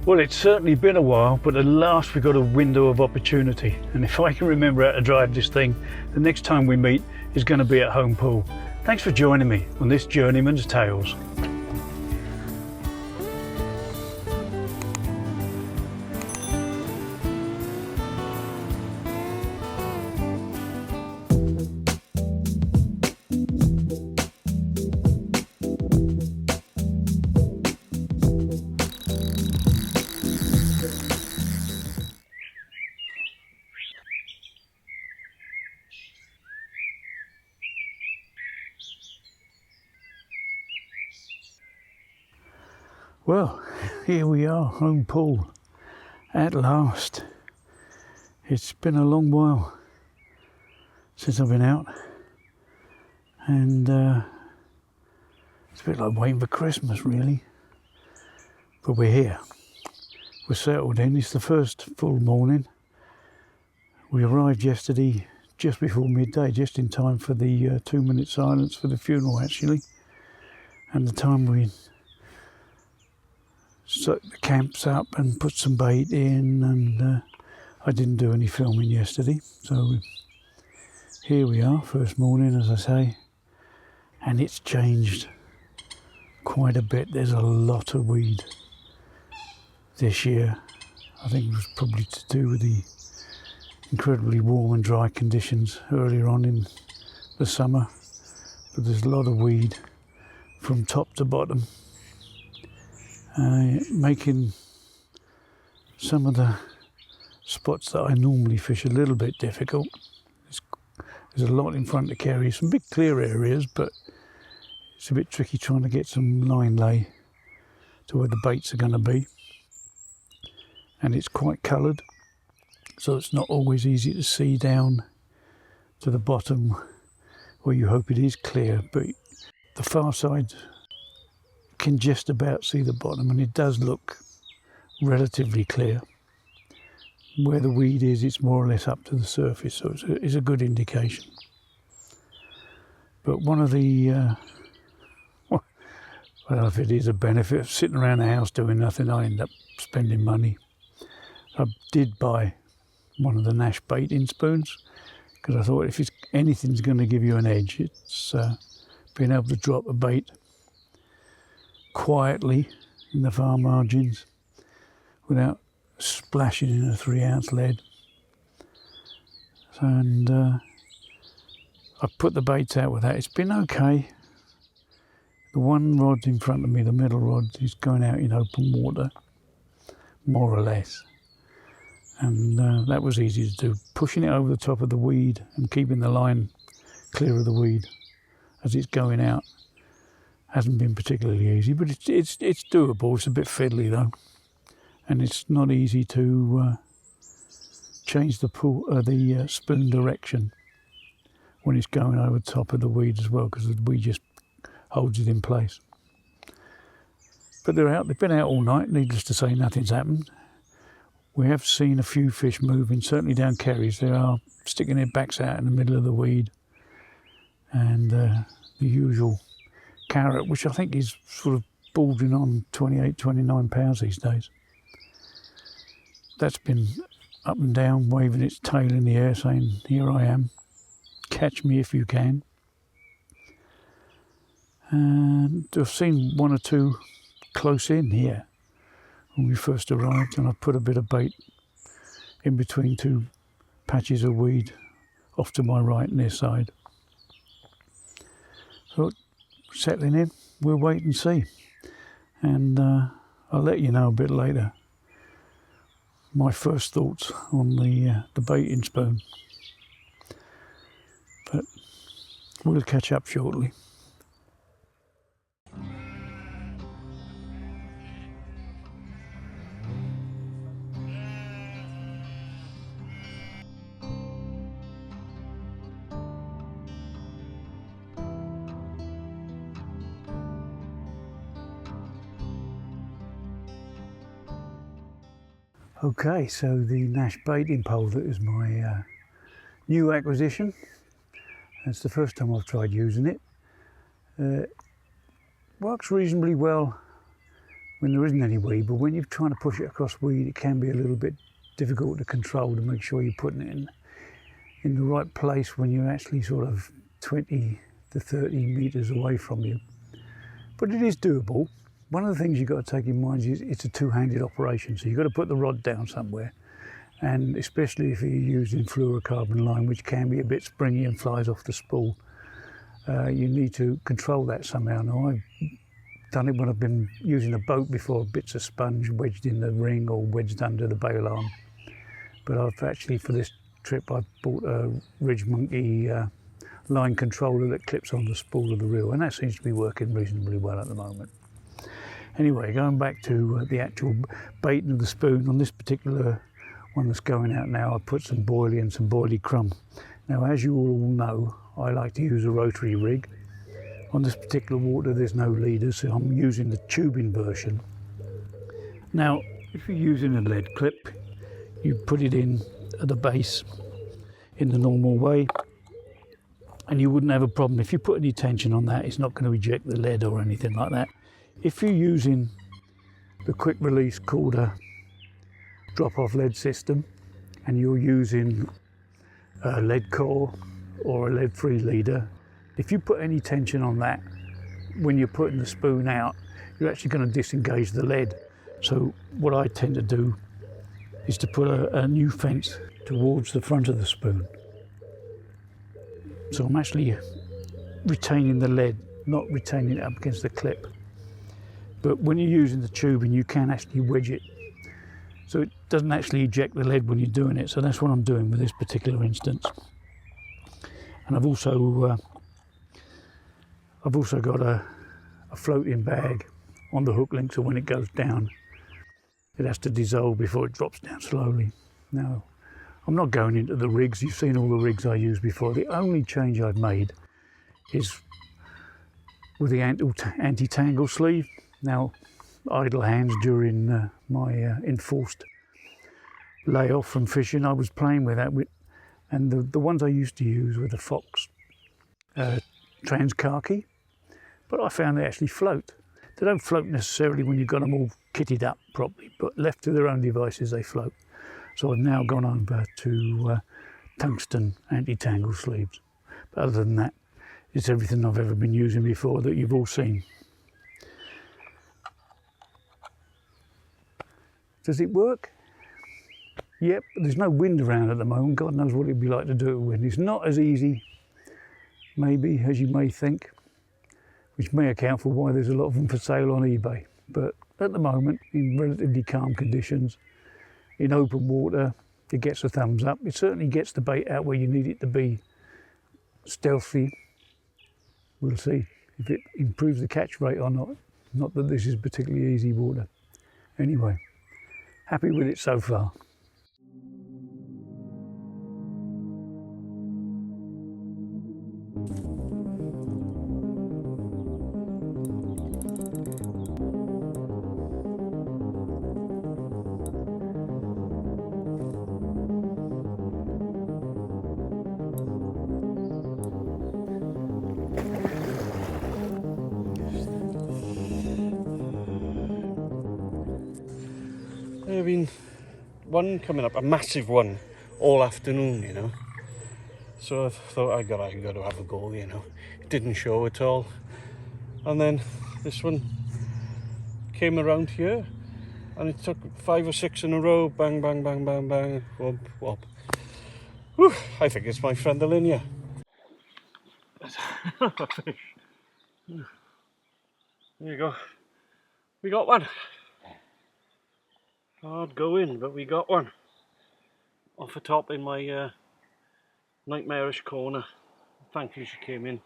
Well, it's certainly been a while, but at last we got a window of opportunity. And if I can remember how to drive this thing, the next time we meet is going to be at home pool. Thanks for joining me on this Journeyman's Tales. Well, here we are, home pool, at last. It's been a long while since I've been out, and it's a bit like waiting for Christmas, really. But we're here, we're settled in. It's the first full morning. We arrived yesterday just before midday, just in time for the 2-minute silence for the funeral, actually, and the time we set the camps up and put some bait in, and I didn't do any filming yesterday, so here we are, first morning, as I say, and it's changed quite a bit. There's a lot of weed this year. I think it was probably to do with the incredibly warm and dry conditions earlier on in the summer, but there's a lot of weed from top to bottom. Making some of the spots that I normally fish a little bit difficult. There's a lot in front of Carey, some big clear areas, but it's a bit tricky trying to get some line lay to where the baits are going to be. And it's quite coloured, so it's not always easy to see down to the bottom where you hope it is clear, but the far side can just about see the bottom, and it does look relatively clear. Where the weed is, it's more or less up to the surface, so it's a good indication. But one of the well, if it is a benefit of sitting around the house doing nothing, I end up spending money. I did buy one of the Nash baiting spoons, because I thought if anything's going to give you an edge, it's being able to drop a bait quietly in the far margins without splashing in a 3-ounce lead. And I put the baits out with that. It's been okay. The one rod in front of me, the middle rod, is going out in open water, more or less. And that was easy to do. Pushing it over the top of the weed and keeping the line clear of the weed as it's going out hasn't been particularly easy, but it's doable. It's a bit fiddly though, and it's not easy to change the spoon direction when it's going over the top of the weed as well, because the weed just holds it in place. But they're out. They've been out all night. Needless to say, nothing's happened. We have seen a few fish moving, certainly down Carey's. They are sticking their backs out in the middle of the weed, and the usual carrot, which I think is sort of bordering on 28, 29 pounds these days. That's been up and down, waving its tail in the air, saying, "Here I am, catch me if you can." And I've seen one or two close in here when we first arrived, and I put a bit of bait in between two patches of weed off to my right and this side. So settling in, we'll wait and see, and I'll let you know a bit later my first thoughts on the baiting spoon, but we'll catch up shortly. Okay, so the Nash baiting pole, that is my new acquisition. It's the first time I've tried using it. Works reasonably well when there isn't any weed, but when you're trying to push it across weed, it can be a little bit difficult to control, to make sure you're putting it in the right place when you're actually sort of 20 to 30 metres away from you. But it is doable. One of the things you've got to take in mind is it's a two-handed operation, so you've got to put the rod down somewhere, and especially if you're using fluorocarbon line, which can be a bit springy and flies off the spool, you need to control that somehow. Now, I've done it when I've been using a boat before, bits of sponge wedged in the ring or wedged under the bail arm. But I've actually, for this trip, I've bought a Ridge Monkey line controller that clips on the spool of the reel, and that seems to be working reasonably well at the moment. Anyway, going back to the actual bait of the spoon, on this particular one that's going out now, I put some boilie and some boilie crumb. Now, as you all know, I like to use a rotary rig. On this particular water, there's no leader, so I'm using the tubing version. Now, if you're using a lead clip, you put it in at the base in the normal way, and you wouldn't have a problem. If you put any tension on that, it's not going to eject the lead or anything like that. If you're using the quick release Corda drop-off lead system, and you're using a lead core or a lead-free leader, if you put any tension on that, when you're putting the spoon out, you're actually going to disengage the lead. So what I tend to do is to put a new fence towards the front of the spoon. So I'm actually retaining the lead, not retaining it up against the clip. But when you're using the tubing, you can actually wedge it, so it doesn't actually eject the lead when you're doing it. So that's what I'm doing with this particular instance. And I've also got a floating bag on the hook link, so when it goes down, it has to dissolve before it drops down slowly. Now, I'm not going into the rigs. You've seen all the rigs I used before. The only change I've made is with the anti-tangle sleeve. Now, idle hands during my enforced layoff from fishing, I was playing with that, and the ones I used to use were the Fox trans khaki, but I found they actually float. They don't float necessarily when you've got them all kitted up properly, but left to their own devices, they float. So I've now gone over to tungsten anti-tangle sleeves. But other than that, it's everything I've ever been using before that you've all seen. Does it work? Yep, there's no wind around at the moment. God knows what it'd be like to do it with wind. It's not as easy, maybe, as you may think, which may account for why there's a lot of them for sale on eBay. But at the moment, in relatively calm conditions, in open water, it gets a thumbs up. It certainly gets the bait out where you need it to be stealthy. We'll see if it improves the catch rate or not. Not that this is particularly easy water. Anyway, happy with it so far. There's been one coming up, a massive one, all afternoon, you know. So I thought I got to have a go, you know. It didn't show at all. And then this one came around here, and it took 5 or 6 in a row. Bang, bang, bang, bang, bang. Whoop, whoop. Whew, I think it's my friend Alinia. Fish. There you go. We got one. Hard going, but we got one. Off the top in my nightmarish corner. Thank you, she came in.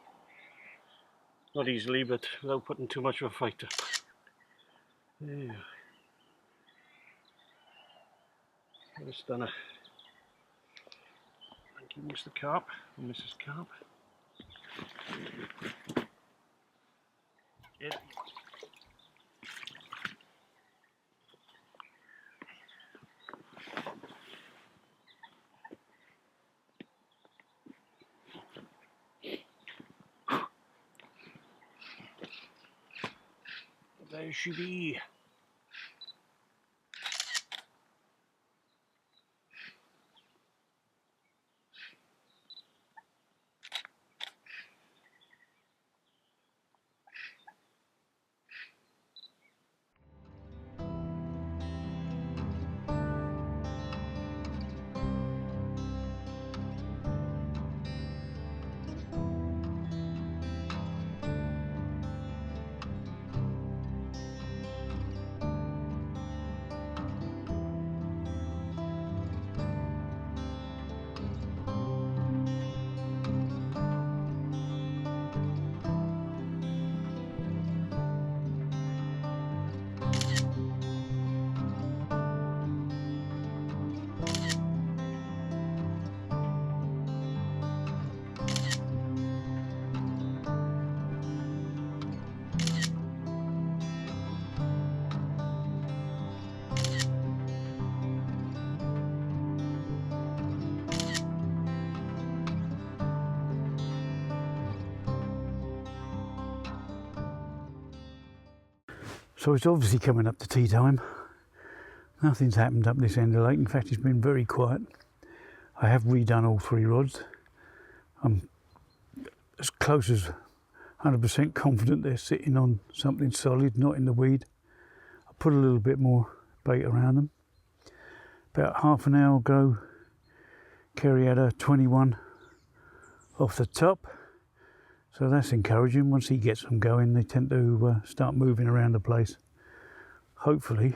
Not easily, but without putting too much of a fight up. Yeah. What a stunner. Thank you, Mr. Carp and Mrs. Carp. Yeah. There she be. So it's obviously coming up to tea time. Nothing's happened up this end of the lake. In fact, it's been very quiet. I have redone all 3 rods. I'm as close as 100% confident they're sitting on something solid, not in the weed. I put a little bit more bait around them. About half an hour ago, Carey had a 21 off the top. So that's encouraging. Once he gets them going, they tend to start moving around the place. Hopefully,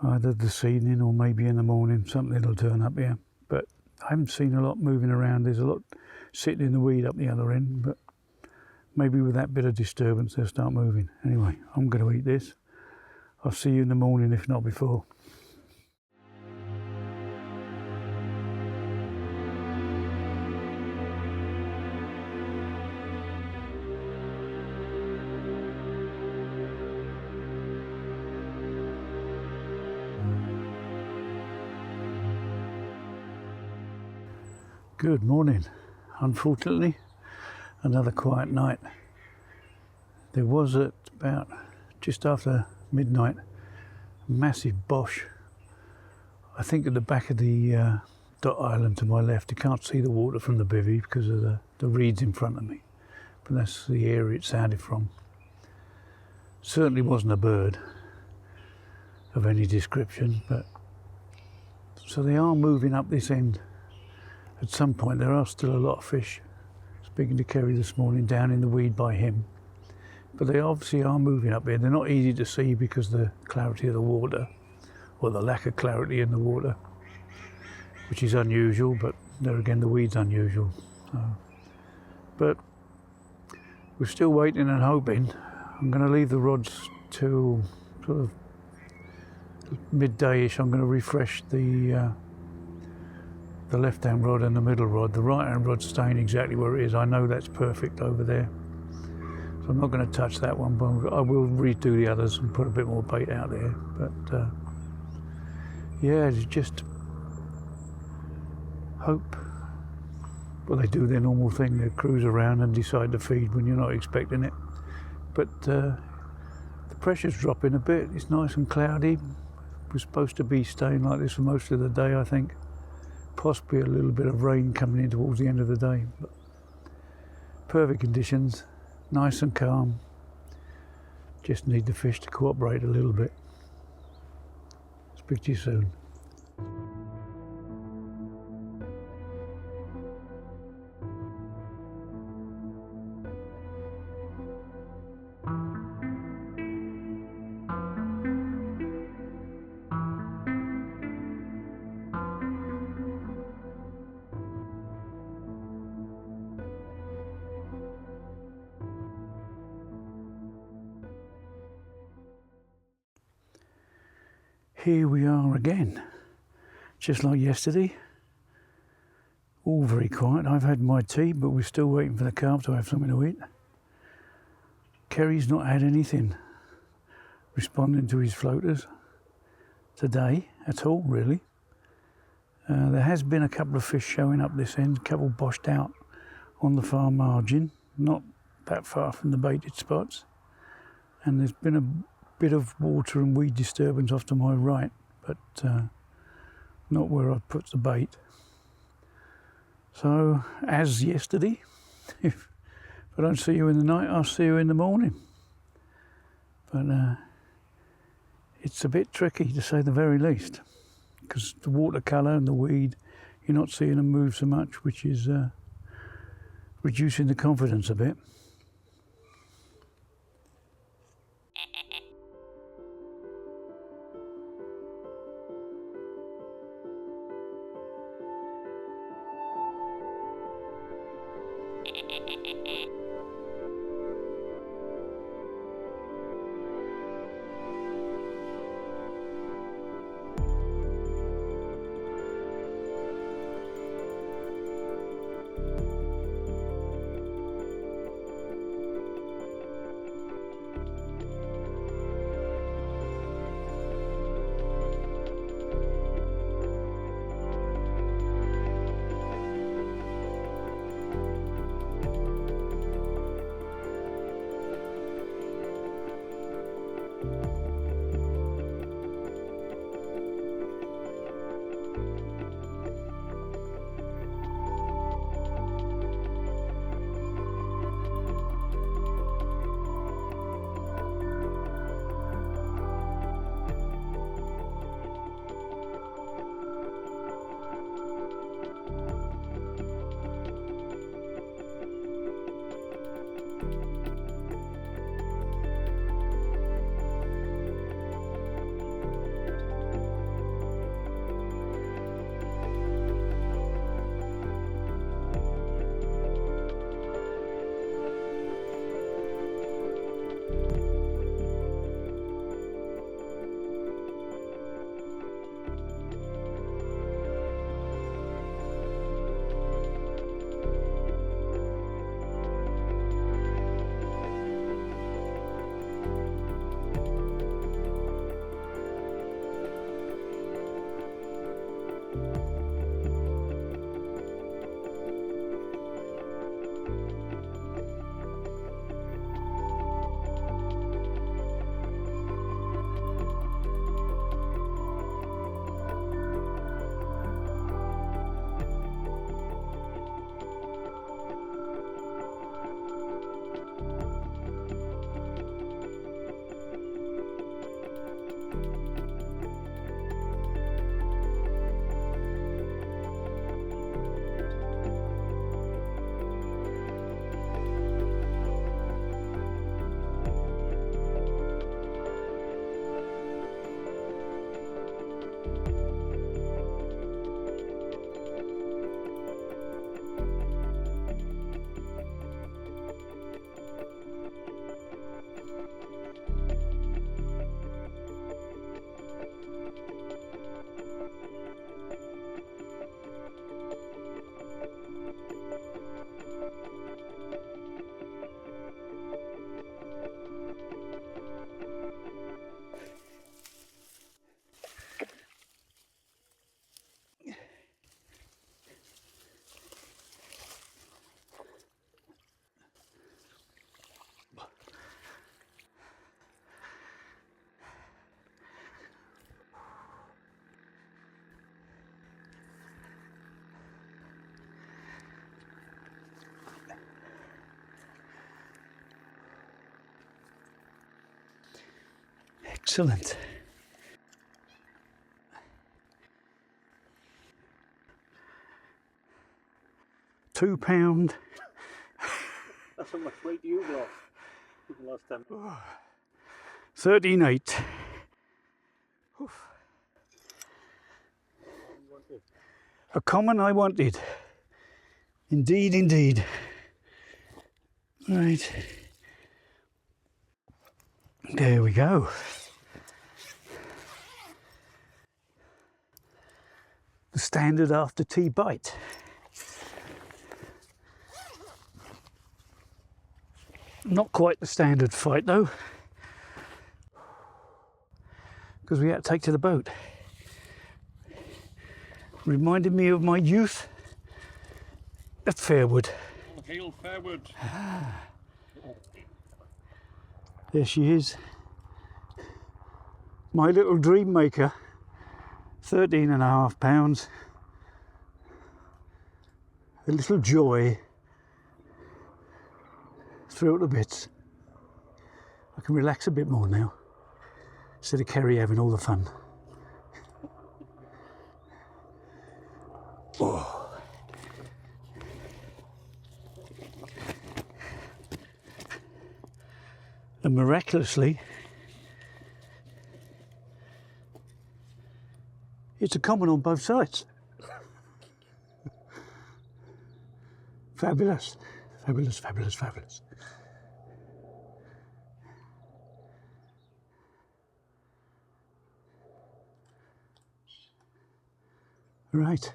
either this evening or maybe in the morning, something will turn up here. But I haven't seen a lot moving around. There's a lot sitting in the weed up the other end, but maybe with that bit of disturbance, they'll start moving. Anyway, I'm going to eat this. I'll see you in the morning, if not before. Good morning. Unfortunately, another quiet night. There was at about just after midnight a massive bosh. I think at the back of the dot island to my left. You can't see the water from the bivvy because of the reeds in front of me, but that's the area it sounded from. Certainly wasn't a bird of any description, but so they are moving up this end. At some point there are still a lot of fish. Speaking to Carey this morning down in the weed by him. But they obviously are moving up here. They're not easy to see because of the clarity of the water, or the lack of clarity in the water, which is unusual, but there again the weed's unusual. But we're still waiting and hoping. I'm going to leave the rods till sort of midday-ish. I'm going to refresh the left-hand rod and the middle rod. The right-hand rod's staying exactly where it is. I know that's perfect over there. So I'm not going to touch that one, but I will redo the others and put a bit more bait out there. But yeah, just hope. Well, they do their normal thing. They cruise around and decide to feed when you're not expecting it. But the pressure's dropping a bit. It's nice and cloudy. We're supposed to be staying like this for most of the day, I think. Possibly a little bit of rain coming in towards the end of the day. But perfect conditions, nice and calm. Just need the fish to cooperate a little bit. Speak to you soon. Here we are again, just like yesterday. All very quiet. I've had my tea, but we're still waiting for the carp to have something to eat. Carey's not had anything responding to his floaters today at all, really. There has been a couple of fish showing up this end, a couple boshed out on the far margin, not that far from the baited spots. And there's been a bit of water and weed disturbance off to my right, but not where I put the bait. So, as yesterday, if I don't see you in the night, I'll see you in the morning. But it's a bit tricky, to say the very least, because the watercolour and the weed, you're not seeing them move so much, which is reducing the confidence a bit. Excellent. £2. That's how much weight you've lost in the last 10 minutes. 13.8. A common I wanted. Indeed, indeed. Right. There we go. The standard after tea bite. Not quite the standard fight though, because we had to take to the boat. Reminded me of my youth at Fairwood. Oh, hail Fairwood. There she is. My little dream maker. 13.5 pounds. A little joy. Threw it to bits. I can relax a bit more now, instead of Carey having all the fun. Oh. And miraculously, it's a common on both sides. Fabulous, fabulous, fabulous, fabulous. Right,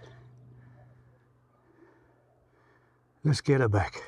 let's get her back.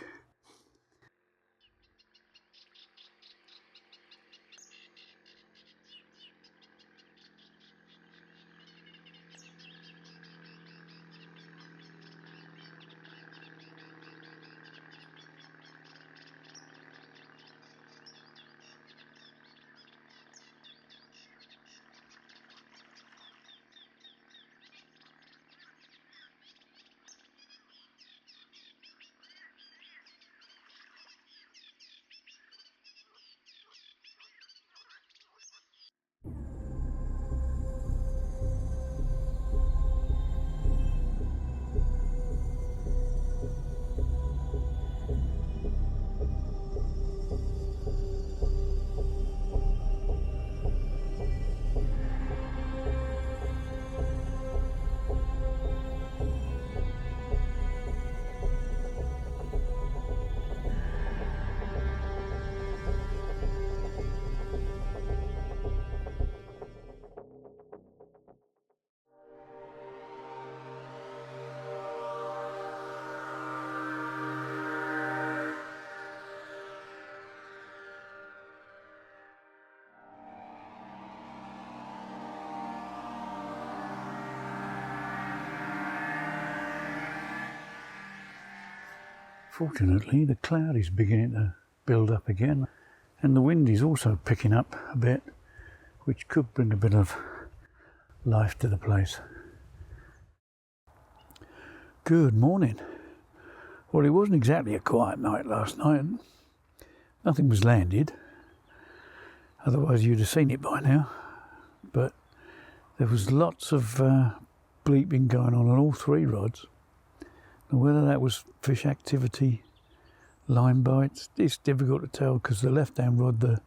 Fortunately, the cloud is beginning to build up again, and the wind is also picking up a bit, which could bring a bit of life to the place. Good morning. Well, it wasn't exactly a quiet night last night. Nothing was landed, otherwise you'd have seen it by now. but there was lots of bleeping going on all 3 rods. And whether that was fish activity, line bites, it's difficult to tell because the left-hand rod, the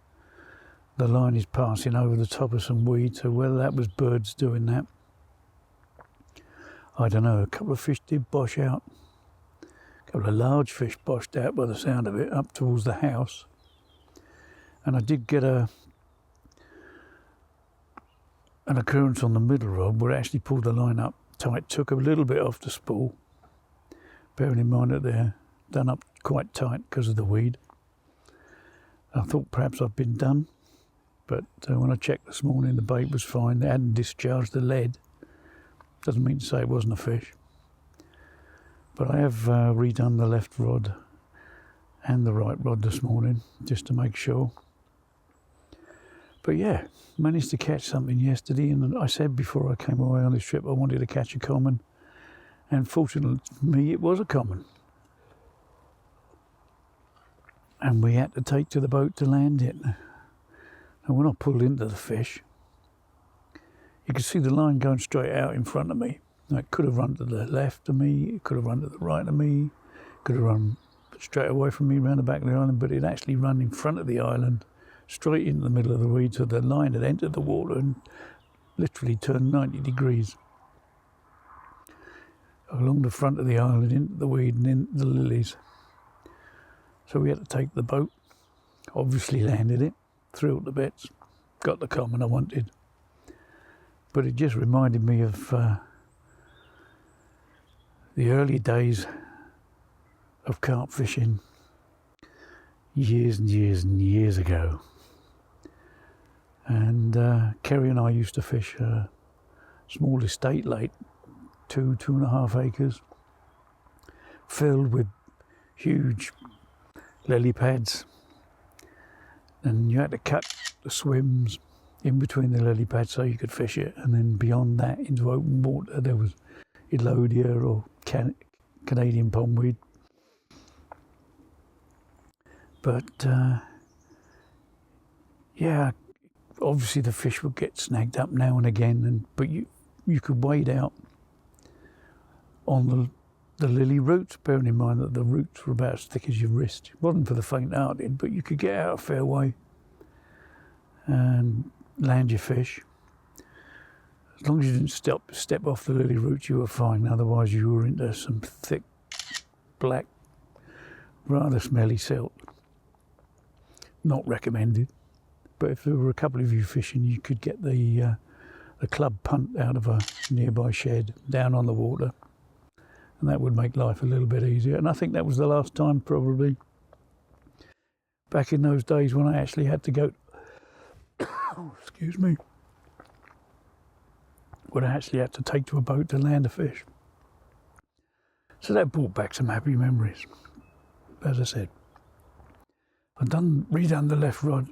line is passing over the top of some weed, so whether that was birds doing that, I don't know. A couple of fish did bosh out. A couple of large fish boshed out by the sound of it up towards the house. And I did get an occurrence on the middle rod where it actually pulled the line up tight, took a little bit off the spool, bearing in mind that they're done up quite tight because of the weed. I thought perhaps I'd been done, but when I checked this morning the bait was fine. They hadn't discharged the lead. Doesn't mean to say it wasn't a fish. But I have redone the left rod and the right rod this morning just to make sure. But yeah, managed to catch something yesterday, and I said before I came away on this trip I wanted to catch a common, and fortunately for me it was a common. And we had to take to the boat to land it. And when I pulled into the fish, you could see the line going straight out in front of me. Now, it could have run to the left of me, it could have run to the right of me, could have run straight away from me around the back of the island, but it actually ran in front of the island, straight into the middle of the weed, so the line had entered the water and literally turned 90 degrees. Along the front of the island, into the weed and into the lilies. So we had to take the boat, obviously landed it, threw up the bits, got the common I wanted. But it just reminded me of the early days of carp fishing years and years and years ago. And Carey and I used to fish a small estate lake, 2.5 acres, filled with huge lily pads, and you had to cut the swims in between the lily pads so you could fish it, and then beyond that into open water there was Elodia or Canadian pondweed. But yeah, obviously the fish would get snagged up now and again, but you could wade out on the lily roots, bearing in mind that the roots were about as thick as your wrist. It wasn't for the faint-hearted, but you could get out a fair way and land your fish. As long as you didn't step off the lily roots, you were fine. Otherwise, you were into some thick, black, rather smelly silt. Not recommended. But if there were a couple of you fishing, you could get the club punt out of a nearby shed down on the water, and that would make life a little bit easier. And I think that was the last time, probably, back in those days when I actually had to go excuse me, when I actually had to take to a boat to land a fish. So that brought back some happy memories. As I said, I've redone the left rod.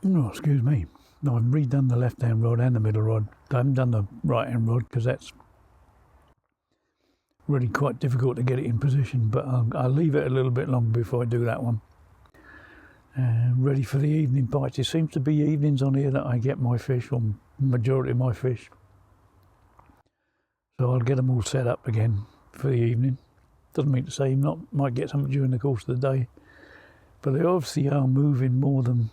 Oh, excuse me. No, I've redone the left-hand rod and the middle rod. I haven't done the right-hand rod because that's really quite difficult to get it in position, but I'll leave it a little bit longer before I do that one. Ready for the evening bites. It seems to be evenings on here that I get my fish, or majority of my fish. So I'll get them all set up again for the evening. Doesn't mean to say you might get something during the course of the day, but they obviously are moving more than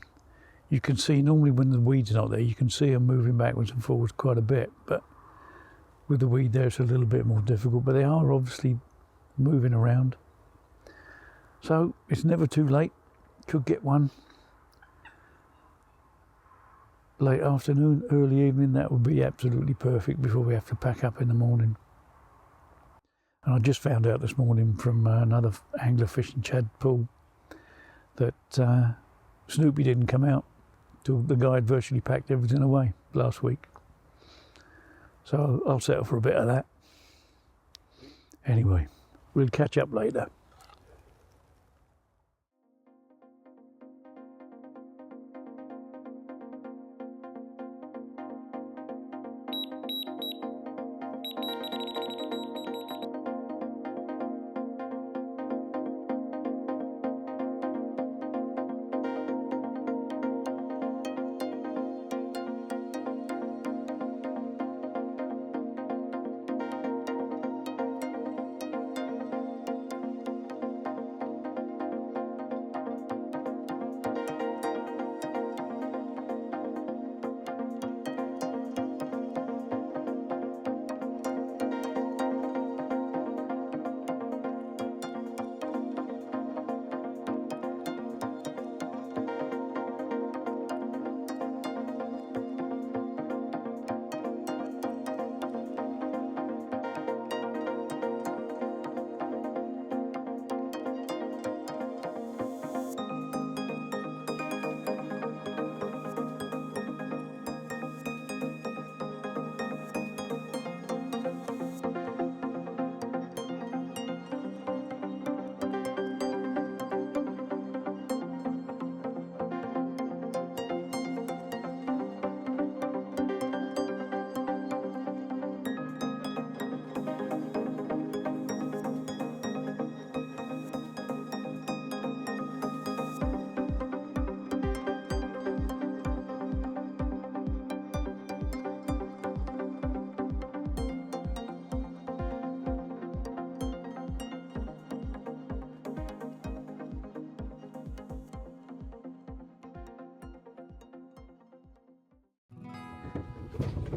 you can see. Normally when the weed's not there, you can see them moving backwards and forwards quite a bit, but with the weed there it's a little bit more difficult, but they are obviously moving around. So it's never too late. Could get one late afternoon, early evening. That would be absolutely perfect before we have to pack up in the morning. And I just found out this morning from another angler fishing Chad pool that Snoopy didn't come out till the guy had virtually packed everything away last week. So I'll settle for a bit of that. Anyway, we'll catch up later.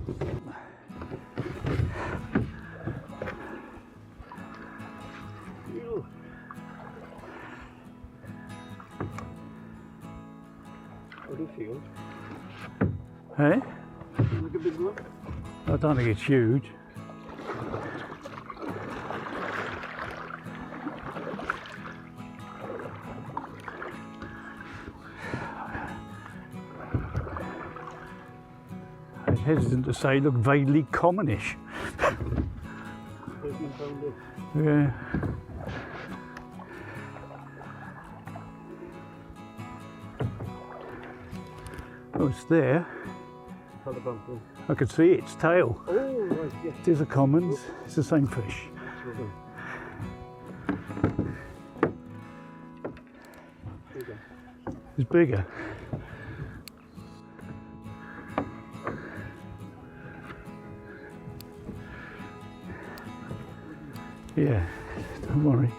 How do you feel? Hey? Like a big one? I don't think it's huge. I'm hesitant to say, look vaguely commonish. Yeah. Oh, it's there. I could see its tail. Oh, right, yes. It is a commons. It's the same fish. It's bigger. Yeah, don't worry.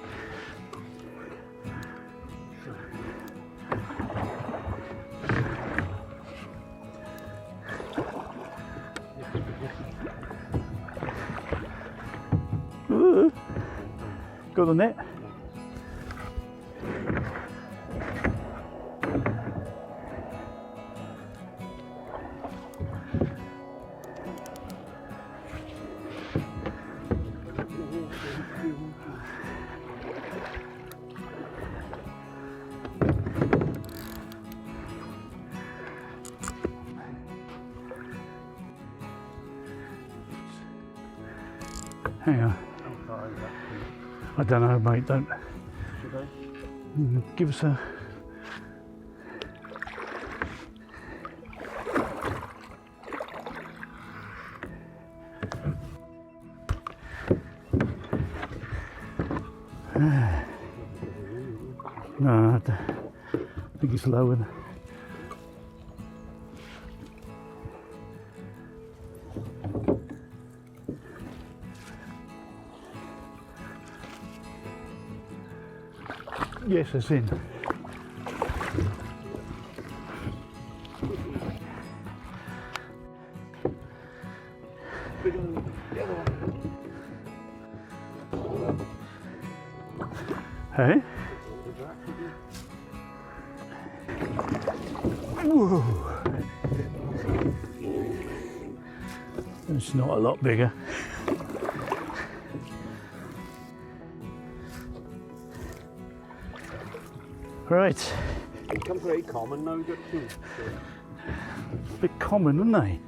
Ooh. Got the net? Hang on. I don't know, mate. Don't. Give us a. No, I think it's lower than. Yes, it's in. Hey? Whoa. It's not a lot bigger. Right. It becomes very common now, got two. A bit common, isn't they?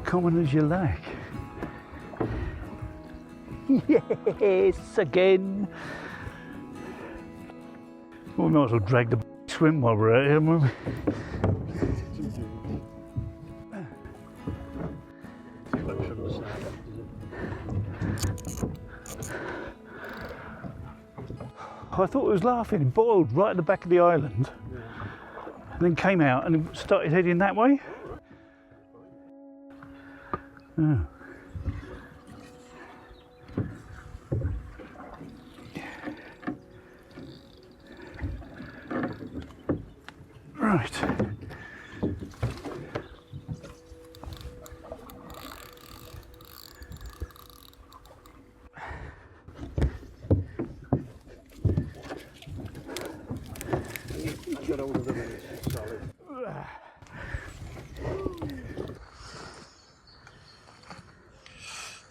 Common as you like. Yes, again. Well, we might as well drag the swim while we're out here, won't we? I thought it was laughing. It boiled right at the back of the island, and then came out and started heading that way. Oh. Right.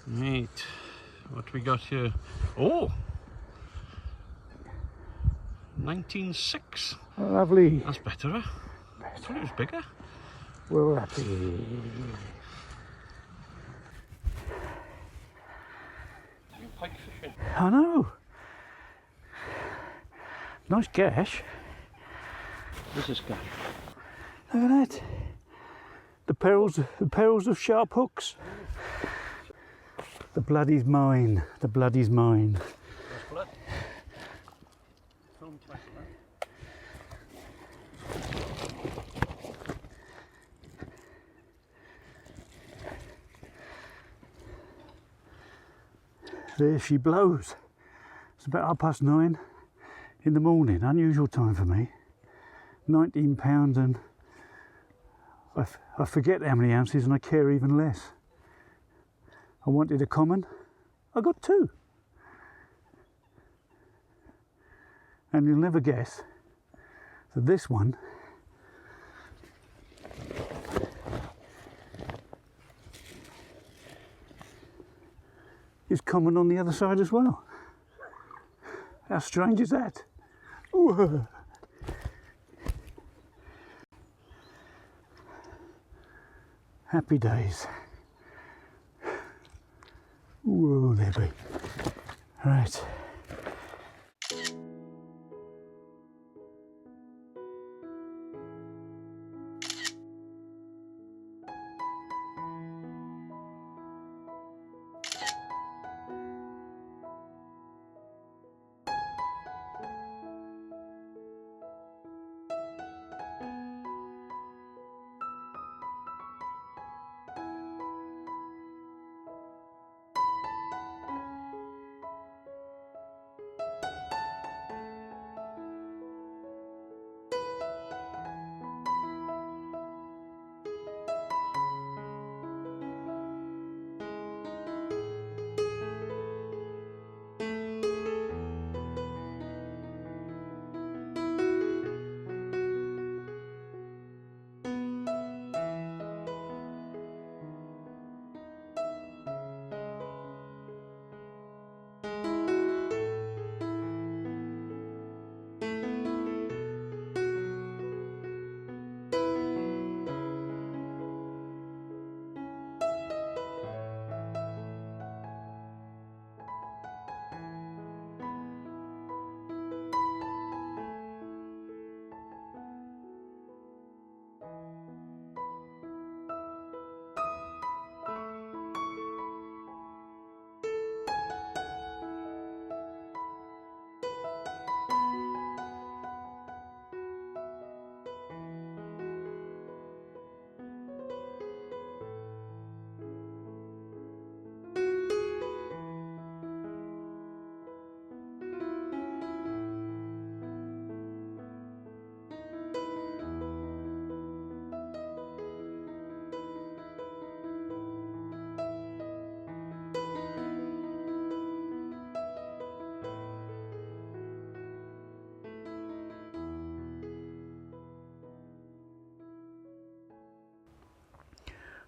Right, what we got here? Oh, 19.6. Lovely. That's better, huh? I thought it was bigger. We're happy. Pike fishing. I know. Nice gash. This is gash. Look at that. The perils of sharp hooks. The bloody's mine. The bloody's mine. Blood. There she blows. It's about 9:30 in the morning. Unusual time for me. £19 and I forget how many ounces and I care even less. I wanted a common, I got 2. And you'll never guess that this one is common on the other side as well. How strange is that? Ooh. Happy days. Whoa, there be. Right.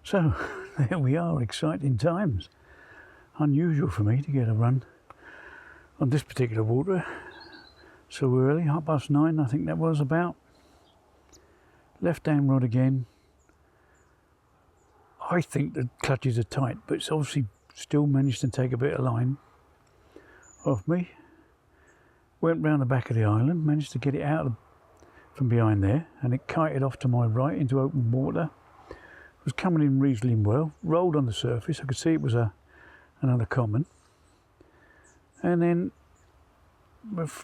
So there we are, exciting times. Unusual for me to get a run on this particular water so early, 9:30 I think that was about. Left hand rod again. I think the clutches are tight, but it's obviously still managed to take a bit of line off me. Went round the back of the island, managed to get it out from behind there, and it kited off to my right into open water. Was coming in reasonably well, rolled on the surface. I could see it was another common, and then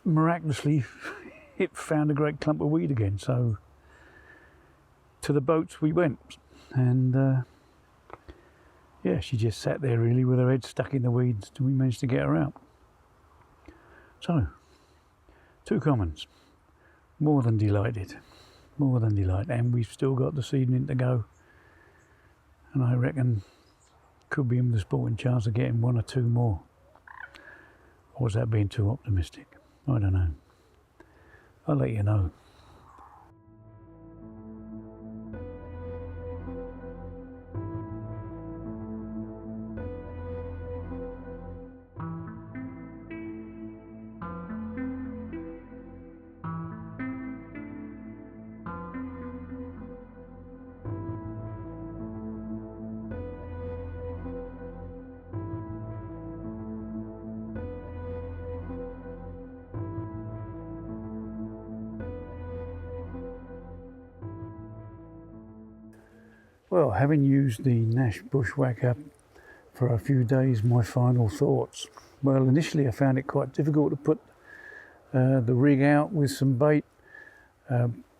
miraculously it found a great clump of weed again. So to the boats we went, and yeah, she just sat there really with her head stuck in the weeds till we managed to get her out. So 2 commons, more than delighted, and we've still got this evening to go. And I reckon could be in the sporting chance of getting 1 or 2 more. Or was that being too optimistic? I don't know. I'll let you know. Well, having used the Nash Bushwhacker for a few days, my final thoughts. Well, initially I found it quite difficult to put the rig out with some bait,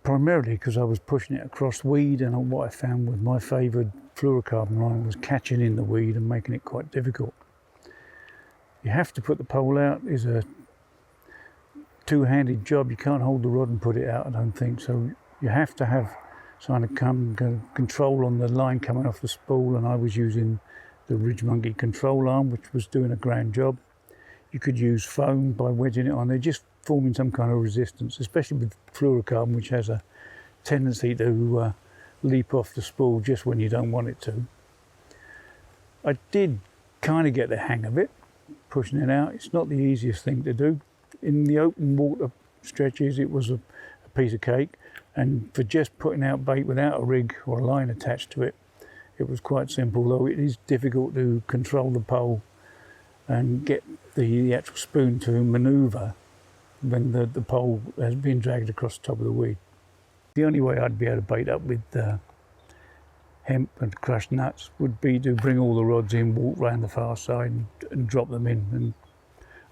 primarily because I was pushing it across weed, and what I found with my favoured fluorocarbon line was catching in the weed and making it quite difficult. You have to put the pole out. Is a two-handed job. You can't hold the rod and put it out, I don't think. So you have to have trying to control on the line coming off the spool, and I was using the Ridge Monkey control arm, which was doing a grand job. You could use foam by wedging it on there, just forming some kind of resistance, especially with fluorocarbon, which has a tendency to leap off the spool just when you don't want it to. I did kind of get the hang of it, pushing it out. It's not the easiest thing to do. In the open water stretches, it was a piece of cake, and for just putting out bait without a rig or a line attached to it, it was quite simple, though it is difficult to control the pole and get the actual spoon to manoeuvre when the pole has been dragged across the top of the weed. The only way I'd be able to bait up with hemp and crushed nuts would be to bring all the rods in, walk round the far side and drop them in. And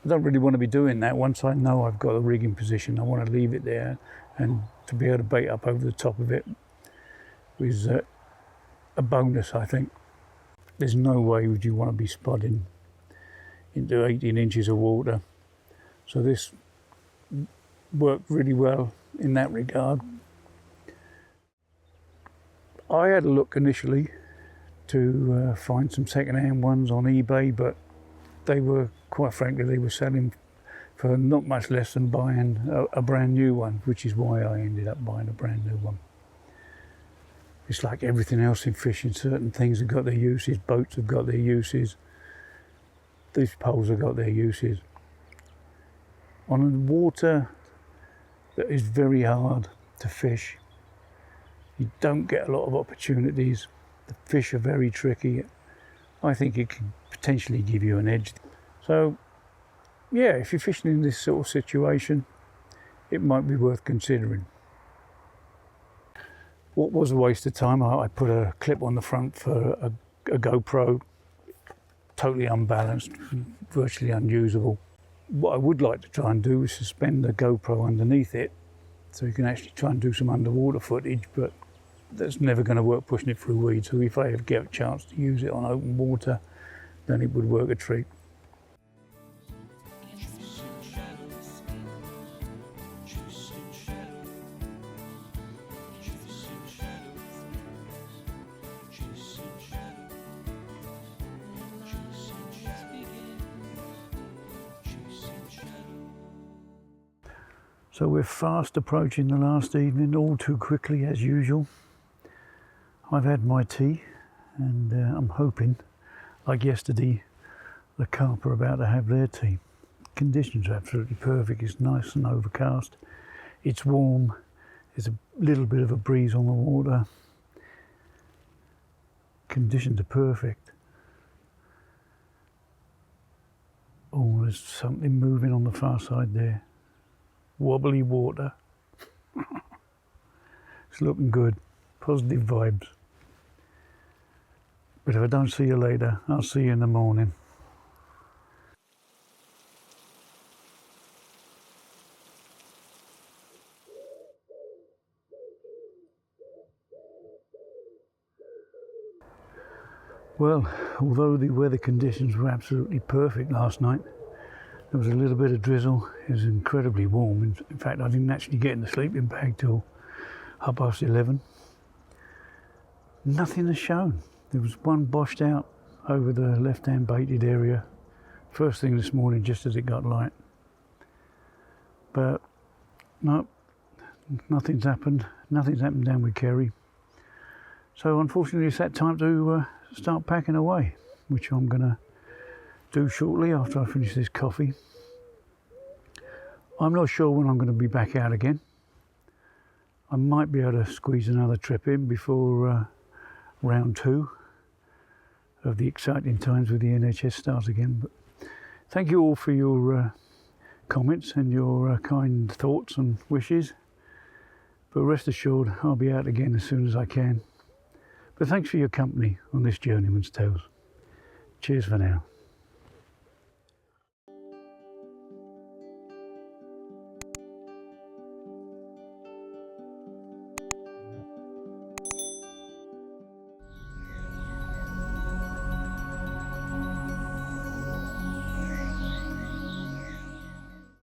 I don't really want to be doing that. Once I know I've got a rig in position, I want to leave it there, and to be able to bait up over the top of it is a bonus, I think. There's no way would you want to be spodding into 18 inches of water. So this worked really well in that regard. I had a look initially to find some second-hand ones on eBay, but they were, quite frankly, they were selling for not much less than buying a brand new one, which is why I ended up buying a brand new one. It's like everything else in fishing. Certain things have got their uses, boats have got their uses, these poles have got their uses. On water that is very hard to fish, you don't get a lot of opportunities. The fish are very tricky. I think it can potentially give you an edge. So yeah, if you're fishing in this sort of situation, it might be worth considering. What was a waste of time, I put a clip on the front for a GoPro, totally unbalanced, virtually unusable. What I would like to try and do is suspend the GoPro underneath it, so you can actually try and do some underwater footage, but that's never going to work pushing it through weeds. So if I ever get a chance to use it on open water, then it would work a treat. So we're fast approaching the last evening, all too quickly as usual. I've had my tea, and I'm hoping, like yesterday, the carp are about to have their tea. Conditions are absolutely perfect. It's nice and overcast. It's warm. There's a little bit of a breeze on the water. Conditions are perfect. Oh, there's something moving on the far side there. Wobbly water. It's looking good. Positive vibes. But if I don't see you later, I'll see you in the morning. Well, although the weather conditions were absolutely perfect last night, there was a little bit of drizzle. It was incredibly warm. In fact, I didn't actually get in the sleeping bag till 11:30. Nothing has shown. There was one boshed out over the left-hand baited area first thing this morning, just as it got light. But no, nothing's happened. Nothing's happened down with Carey. So unfortunately, it's that time to start packing away, which I'm going to do shortly after I finish this coffee. I'm not sure when I'm going to be back out again. I might be able to squeeze another trip in before round 2 of the exciting times with the NHS starts again. But thank you all for your comments and your kind thoughts and wishes. But rest assured, I'll be out again as soon as I can. But thanks for your company on this Journeyman's Tales. Cheers for now.